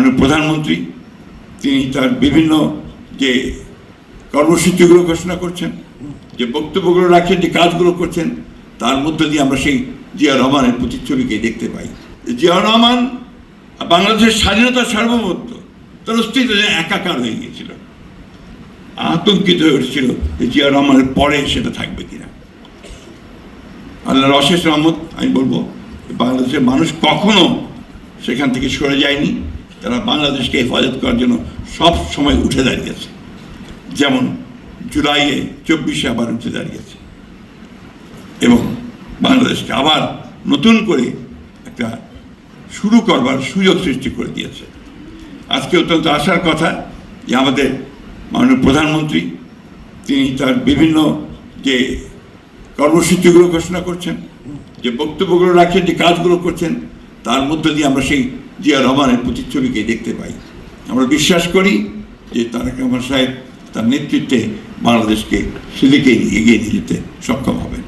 মাননীয় প্রধানমন্ত্রী তিনি তার বিভিন্ন যে কর্মসূচিগুলো ঘোষণা করছেন, যে বক্তব্যগুলো রাখছেন, যে কাজগুলো করছেন, তার মধ্য দিয়ে আমরা সেই জিয়া রহমানের প্রতিচ্ছবিকে দেখতে পাই। জিয়া রহমান বাংলাদেশের স্বাধীনতার সার্বভৌমত্ব তার অস্তিত্ব একাকার হয়ে গিয়েছিল। আতঙ্কিত হয়ে উঠেছিল যে জিয়া রহমানের পরে সেটা থাকবে কিনা। আল্লাহর অশেষ রহমত, আমি বলবো বাংলাদেশের মানুষ কখনো সেখান থেকে সরে যায়নি। তারা বাংলাদেশকে হেফাজত করার জন্য সব সময় উঠে দাঁড়িয়েছে, যেমন জুলাইয়ে 24-এ আবার উঠে দাঁড়িয়েছে এবং বাংলাদেশকে আবার নতুন করে একটা শুরু করবার সুযোগ সৃষ্টি করে দিয়েছে। আজকে অত্যন্ত আশার কথা যে আমাদের মাননীয় প্রধানমন্ত্রী তিনি তার বিভিন্ন যে কর্মসূচিগুলো ঘোষণা করছেন, যে বক্তব্যগুলো রাখছেন, যে কাজগুলো করছেন, তার মধ্য দিয়ে আমরা সেই জিয়া রহমানের প্রতিচ্ছবিকে দেখতে পাই। আমরা বিশ্বাস করি যে তারেক রহমান সাহেব তার নেতৃত্বে বাংলাদেশকে সেদিকে এগিয়ে নিয়ে যেতে সক্ষম হবেন।